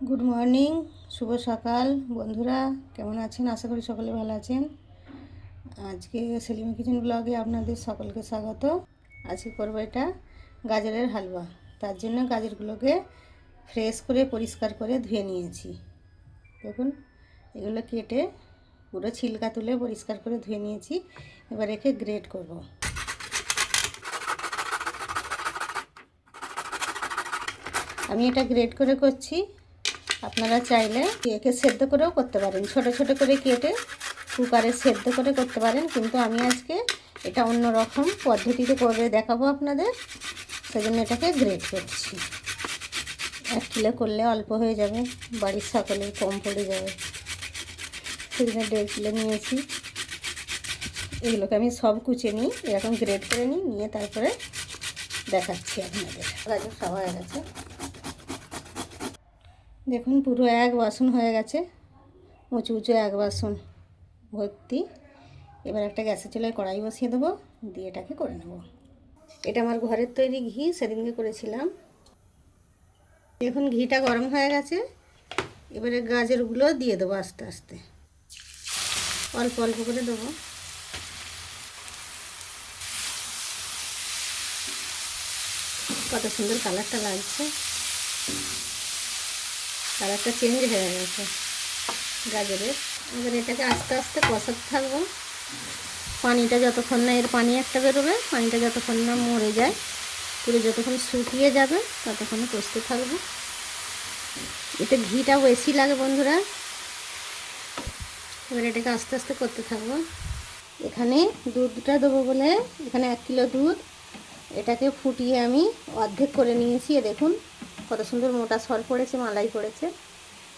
Good morning, শুভ সকাল বন্ধুরা। কেমন আছেন? আশা করি সকলে ভালো আছেন। আজকে সেলিমা কিচেন ব্লগে আপনাদের সকলকে স্বাগত। আজকে করবো এটা গাজরের হালুয়া। তার জন্য গাজরগুলোকে ফ্রেশ করে পরিষ্কার করে ধুয়ে নিয়েছি। দেখুন, এগুলো কেটে পুরো ছিলকা তুলে পরিষ্কার করে ধুয়ে নিয়েছি। এবার একে গ্রেট করব। আমি এটা গ্রেট করে করছি। আপনারা চাইলে একে সেদ্ধ করেও করতে পারেন, ছোট ছোট করে কেটে কুকারে সেদ্ধ করে করতে পারেন, কিন্তু আমি আজকে এটা অন্য রকম পদ্ধতিতে করে দেখাবো আপনাদের। সেজন্য এটাকে গ্রেট করছি। 1 কিলো করলে অল্প হয়ে যাবে, বাড়ির সকলের কম পড়ে যাবে, সেজন্য 1.5 কিলো নিয়েছি। এগুলোকে আমি সব কুচে নিই, এরকম গ্রেট করে নিয়ে তারপরে দেখাচ্ছি আপনাদের। গাজর সব হয়ে গেছে, দেখুন পুরো এক বাসন হয়ে গেছে, উঁচু উঁচু এক বাসন ভর্তি। এবার একটা গ্যাসের চুলায় কড়াই বসিয়ে দেবো, দিয়ে এটাকে করে নেব। এটা আমার ঘরের তৈরি ঘি, সেদিনকে করেছিলাম। দেখুন ঘিটা গরম হয়ে গেছে। এবারে গাজরগুলো দিয়ে দেবো আস্তে আস্তে, অল্প অল্প করে দেবো। কত সুন্দর কালারটা লাগছে, কালারটা চেঞ্জ হয়ে গেছে গাজরের। এবার এটাকে আস্তে আস্তে কষাতে থাকবো। পানিটা যতক্ষণ না এর পানি একটা বেরোবে, পানিটা যতক্ষণ না মরে যায়, পুরো যতক্ষণ শুকিয়ে যাবে ততক্ষণ কষতে থাকবো। এতে ঘিটা বেশি লাগে বন্ধুরা। এবার এটাকে আস্তে আস্তে করতে থাকবো। এখানে দুধটা দেবো বলে এখানে 1 কিলো দুধ, এটাকে ফুটিয়ে আমি অর্ধেক করে নিয়েছি। দেখুন কত সুন্দর মোটা সর পড়েছে, মালাই পড়েছে।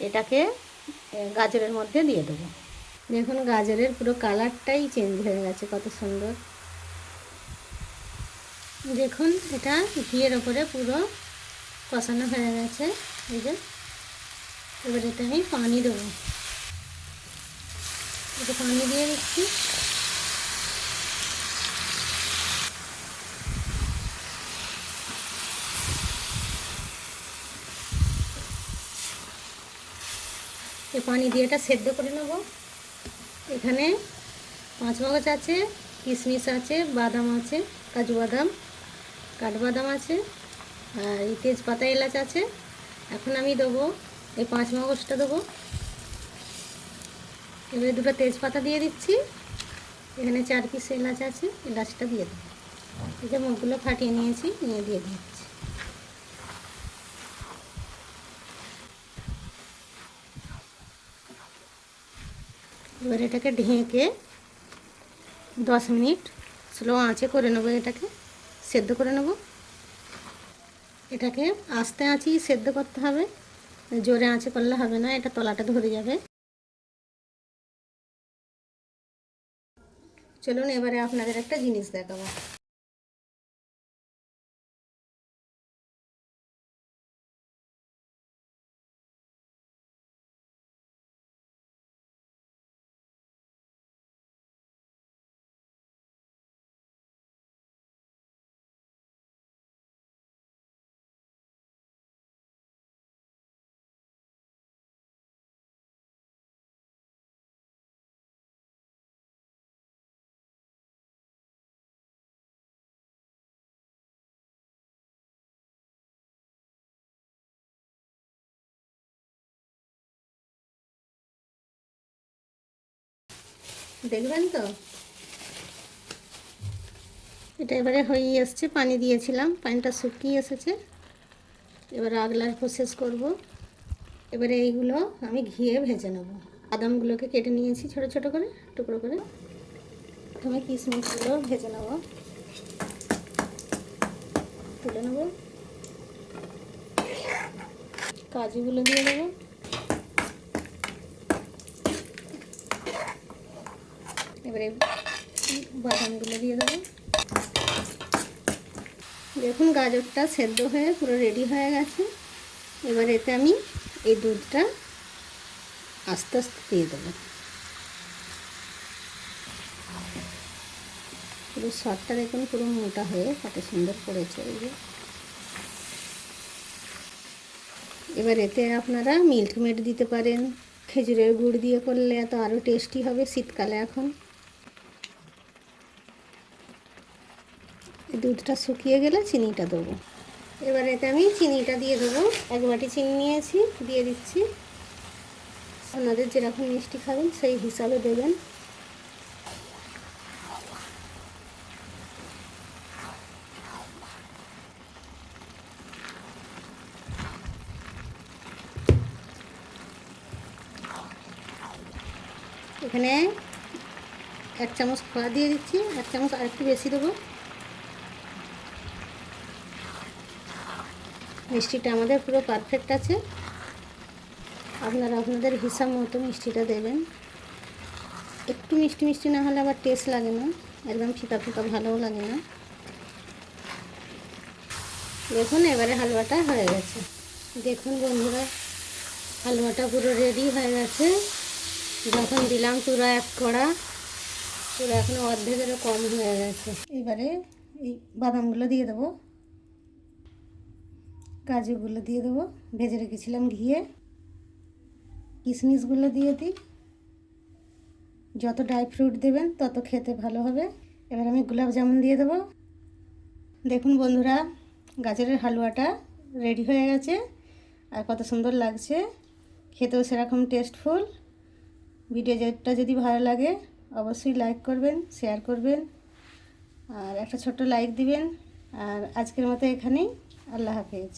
এটাকে গাজরের মধ্যে দিয়ে দেবো। দেখুন গাজরের পুরো কালারটাই চেঞ্জ হয়ে গেছে, কত সুন্দর। দেখুন এটা ঘিয়ের ওপরে পুরো কষানো হয়ে গেছে। এই যে এবার এটা আমি পানি দেবো, এটা পানি দিয়ে দিচ্ছি। এই পানি দিয়ে এটা সেদ্ধ করে নেব। এখানে 5 মগজ আছে, কিশমিশ আছে, বাদাম আছে, কাজু বাদাম, কাঠবাদাম আছে, আর এই তেজপাতা এলাচ আছে। এখন আমি দেবো এই 5 মগজটা দেবো। এবারে 2টো তেজপাতা দিয়ে দিচ্ছি। এখানে 4 পিস এলাচ আছে, এলাচটা দিয়ে দেবো। এই যে মুখগুলো ফাটিয়ে নিয়েছি, নিয়ে দিয়ে দিচ্ছি। এবার এটাকে ঢেকে 10 মিনিট স্লো আঁচে করে নেবো, এটাকে সেদ্ধ করে নেব। এটাকে আস্তে আঁচেই সেদ্ধ করতে হবে, জোরে আঁচে করলে হবে না, এটা তলাটা ধরে যাবে। চলুন এবারে আপনাদের একটা জিনিস দেখাবো। দেখবেন তো, এটা এবারে হয়ে এসছে। পানি দিয়েছিলাম, পানিটা শুকিয়ে এসেছে। এবারে আগলার প্রসেস করব। এবারে এইগুলো আমি ঘিয়ে ভেজে নেব। বাদামগুলোকে কেটে নিয়েছি ছোট ছোট করে, টুকরো করে। প্রথমে কিশমিশগুলো ভেজে নেব, তুলে নেব। কাজুগুলো দিয়ে দেবো। এবারে বাদামগুলো দিয়ে দেবো। দেখুন গাজরটা সেদ্ধ হয়ে পুরো রেডি হয়ে গেছে। এবার এতে আমি এই দুধটা আস্তে আস্তে দিয়ে দেবো। পুরো সরটা দেখুন পুরো মোটা হয়ে কত সুন্দর পড়েছে। এই যে এবার এতে আপনারা মিল্ক মেড দিতে পারেন, খেজুরের গুড় দিয়ে করলে তো আরও টেস্টি হবে শীতকালে। এখন দুধটা শুকিয়ে গেলে চিনিটা দেবো। এবার এতে আমি চিনিটা দিয়ে দেবো। 1 বাটি চিনি নিয়েছি, দিয়ে দিচ্ছি। আপনাদের যেরকম মিষ্টি খাবেন সেই হিসাবে দেবেন। এখানে 1 চামচ খোয়া দিয়ে দিচ্ছি, 1 চামচ আর একটু বেশি দেবো। মিষ্টিটা আমাদের পুরো পারফেক্ট আছে। আপনারা আপনাদের হিসাব মতো মিষ্টিটা দেবেন। একটু মিষ্টি মিষ্টি না হলে আবার টেস্ট লাগে না, একদম ফিকা ফিকা ভালোও লাগে না। দেখুন এবারে হালুয়াটা হয়ে গেছে। দেখুন বন্ধুরা, হালুয়াটা পুরো রেডি হয়ে গেছে। যখন দিলাম পুরো 1 কড়া, পুরো এখনও অর্ধেকেরও কম হয়ে গেছে। এবারে এই বাদামগুলো দিয়ে দেবো, কাজুগুলো দিয়ে দেবো, ভেজে রেখেছিলাম ঘিয়ে। কিশমিশগুলো দিয়ে দিই। যত ড্রাই ফ্রুট দেবেন তত খেতে ভালো হবে। এবার আমি গোলাপ জামুন দিয়ে দেবো। দেখুন বন্ধুরা, গাজরের হালুয়াটা রেডি হয়ে গেছে আর কত সুন্দর লাগছে, খেতেও সেরকম টেস্টফুল। ভিডিওটা যদি ভালো লাগে অবশ্যই লাইক করবেন, শেয়ার করবেন আর একটা ছোট্ট লাইক দিবেন। আর আজকের মতো এখানেই। আল্লাহ হাফেজ।